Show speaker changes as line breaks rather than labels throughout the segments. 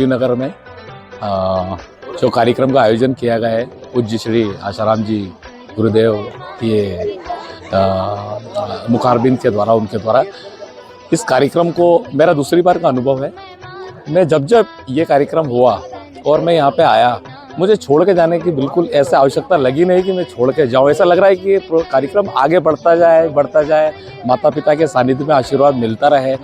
नगर में जो कार्यक्रम का आयोजन किया गया है पूज्य श्री आशाराम जी गुरुदेव ये मुखारबिंद के द्वारा उनके द्वारा इस कार्यक्रम को मेरा दूसरी बार का अनुभव है। मैं जब ये कार्यक्रम हुआ और मैं यहाँ पे आया, मुझे छोड़ के जाने की बिल्कुल ऐसे आवश्यकता लगी नहीं कि मैं छोड़ के जाऊँ। ऐसा लग रहा है कि ये कार्यक्रम आगे बढ़ता जाए, माता पिता के सानिध्य में आशीर्वाद मिलता रहे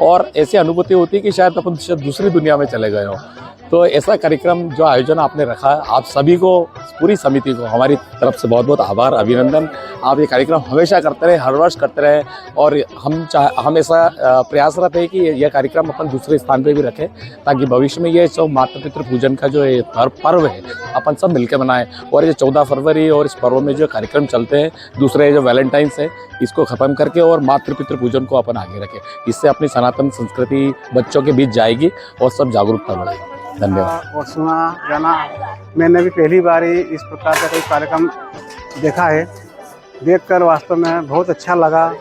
और ऐसी अनुभूति होती है कि शायद अपन दूसरी दुनिया में चले गए हो। तो ऐसा कार्यक्रम जो आयोजन आपने रखा है, आप सभी को, पूरी समिति को हमारी तरफ से बहुत बहुत आभार, अभिनंदन। आप ये कार्यक्रम हमेशा करते रहे, हर वर्ष करते रहे और हम ऐसा प्रयासरत है कि यह कार्यक्रम अपन दूसरे स्थान पे भी रखें ताकि भविष्य में ये जो माता पितृ पूजन का जो ये पर्व है अपन सब मिलकर मनाएं। और ये 14 फरवरी और इस पर्व में जो कार्यक्रम चलते हैं, दूसरे जो वैलेंटाइंस है, इसको ख़त्म करके और मातृ पितृ पूजन को अपन आगे रखें। इससे अपनी सनातन संस्कृति बच्चों के बीच जाएगी और सब जागरूकता बढ़ेगी। धन्यवाद।
और सुना जाना, मैंने भी पहली बार ही इस प्रकार का कोई कार्यक्रम देखा है। देखकर वास्तव में बहुत अच्छा लगा।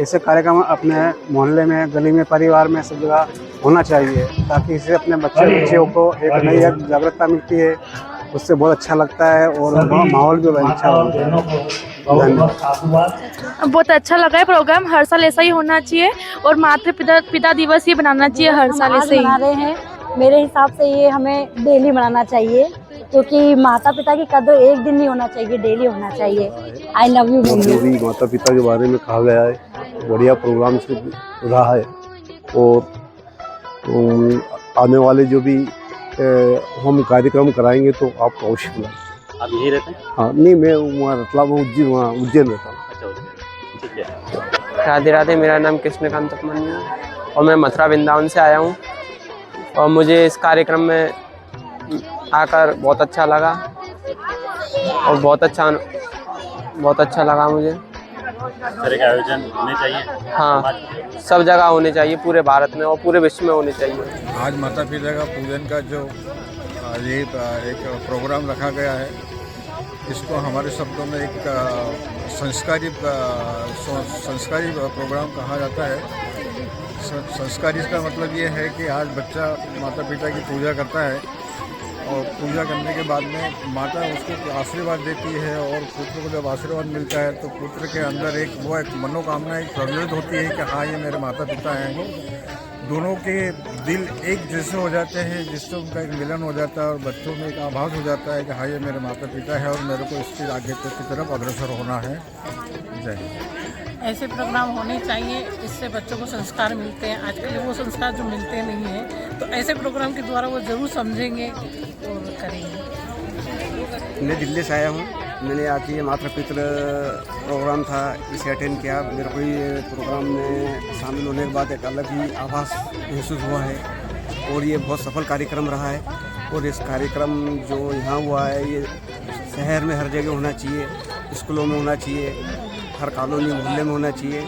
ऐसे कार्यक्रम अपने मोहल्ले में, गली में, परिवार में सब जगह होना चाहिए ताकि इससे अपने बच्चों को एक नई जागरूकता मिलती है, उससे बहुत अच्छा लगता है और माहौल भी अच्छा होता है। धन्यवाद।
बहुत अच्छा लगा है प्रोग्राम। हर साल ऐसा ही होना चाहिए और मातृ पिता दिवस ये बनाना चाहिए हर साल ऐसे ही
मना रहे हैं। मेरे हिसाब से ये हमें डेली मनाना चाहिए क्योंकि माता पिता की कदर एक दिन नहीं होना चाहिए, डेली होना चाहिए। I love you mummy.
जो भी माता पिता के बारे में कहा गया है, बढ़िया प्रोग्राम से रहा है और आने वाले जो भी हम कार्यक्रम कराएंगे तो आपको अवश्य बुलाएं।
आप यहीं रहते हैं?
हाँ, नहीं, मैं वहाँ रतलाम उज्जैन रहता हूँ।
अच्छा, ठीक है।
राधे राधे, मेरा नाम कृष्णकांत उपमन्यु है और मैं मथुरा वृंदावन से आया हूँ और मुझे इस कार्यक्रम में आकर बहुत अच्छा लगा और बहुत अच्छा लगा मुझे।
इस तरह के आयोजन होने चाहिए।
हाँ, सब जगह होने चाहिए, पूरे भारत में और पूरे विश्व में होने चाहिए।
आज माता पिता का पूजन का जो ये एक प्रोग्राम रखा गया है, इसको हमारे शब्दों में एक संस्कारी प्रोग्राम कहा जाता है। संस्कारी इसका मतलब ये है कि आज बच्चा माता पिता की पूजा करता है और पूजा करने के बाद में माता उसको आशीर्वाद देती है और पुत्र को जब आशीर्वाद मिलता है तो पुत्र के अंदर एक मनोकामना एक प्रज्वलित होती है कि हाँ, ये मेरे माता पिता हैं। दोनों के दिल एक जैसे हो जाते हैं, जिससे उनका एक मिलन हो जाता है और बच्चों में एक आभास हो जाता है कि हाँ, ये मेरे माता पिता है और मेरे को इसके आगे की तरफ अग्रसर होना है। जय हिंद।
ऐसे प्रोग्राम होने चाहिए, इससे बच्चों को संस्कार मिलते हैं। आजकल वो संस्कार जो मिलते नहीं हैं, तो ऐसे प्रोग्राम के द्वारा वो ज़रूर समझेंगे और करेंगे।
मैं दिल्ली से आया हूँ। मैंने आज ये मातृ पितृ प्रोग्राम था, इसे अटेंड किया। मेरे को ये प्रोग्राम में शामिल होने के बाद एक अलग ही आभास महसूस हुआ है और ये बहुत सफल कार्यक्रम रहा है। और इस कार्यक्रम जो यहाँ हुआ है, ये शहर में हर जगह होना चाहिए, स्कूलों में होना चाहिए, हर कॉलोनी मोहल्ले में होना चाहिए।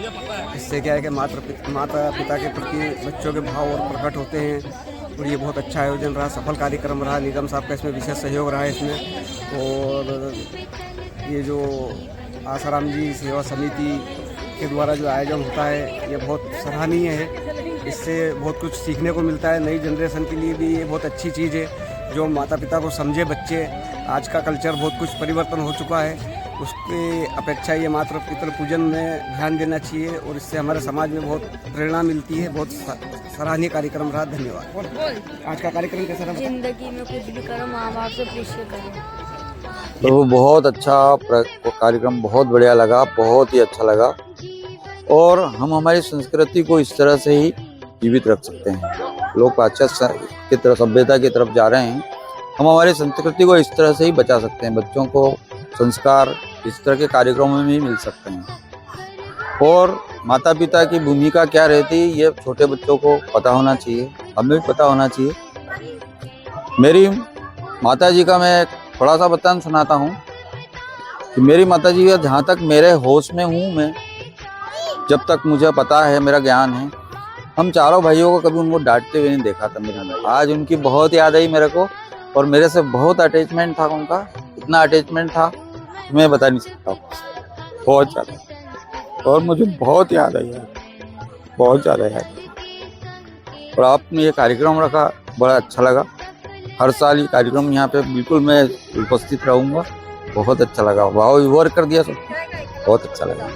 इससे क्या है कि माता पिता के प्रति बच्चों के भाव और प्रकट होते हैं और ये बहुत अच्छा आयोजन रहा, सफल कार्यक्रम रहा। निगम साहब का इसमें विशेष सहयोग रहा है इसमें। और ये जो आसाराम जी सेवा समिति के द्वारा जो आयोजन होता है, ये बहुत सराहनीय है। इससे बहुत कुछ सीखने को मिलता है। नई जनरेशन के लिए भी ये बहुत अच्छी चीज़ है जो माता पिता को समझे बच्चे। आज का कल्चर बहुत कुछ परिवर्तन हो चुका है, उसकी अपेक्षा ये मातृ पितृ पूजन में ध्यान देना चाहिए और इससे हमारे समाज में बहुत प्रेरणा मिलती है। बहुत सराहनीय कार्यक्रम रहा। धन्यवाद। आज का कार्यक्रम कैसा रहा?
जिंदगी में कुछ भी करो, माँ बाप से पूछ के करो।
तो बहुत अच्छा कार्यक्रम, बहुत बढ़िया लगा, बहुत ही अच्छा लगा। और हम हमारी संस्कृति को इस तरह से ही जीवित रख सकते हैं। लोग पाश्चात्य की तरफ, सभ्यता की तरफ जा रहे हैं, हम हमारी संस्कृति को इस तरह से ही बचा सकते हैं। बच्चों को संस्कार इस तरह के कार्यक्रमों में ही मिल सकते हैं। और माता पिता की भूमिका क्या रहती है, ये छोटे बच्चों को पता होना चाहिए, हमें भी पता होना चाहिए। मेरी माता जी का मैं थोड़ा सा बयान सुनाता हूँ कि मेरी माता जी, जहाँ तक मेरे होश में हूँ मैं, जब तक मुझे पता है, मेरा ज्ञान है, हम चारों भाइयों को कभी उनको डांटते हुए नहीं देखा था मेरे अंदर। आज उनकी बहुत याद आई मेरे को और मेरे से बहुत अटैचमेंट था उनका। इतना अटैचमेंट था मैं बता नहीं सकता हूँ, बहुत ज़्यादा। और मुझे बहुत याद आई यार, बहुत ज़्यादा याद। और आपने ये कार्यक्रम रखा, बड़ा अच्छा लगा। हर साल ये कार्यक्रम यहाँ पे बिल्कुल मैं उपस्थित रहूँगा। बहुत अच्छा लगा, भाव विभोर कर दिया सब, बहुत अच्छा लगा।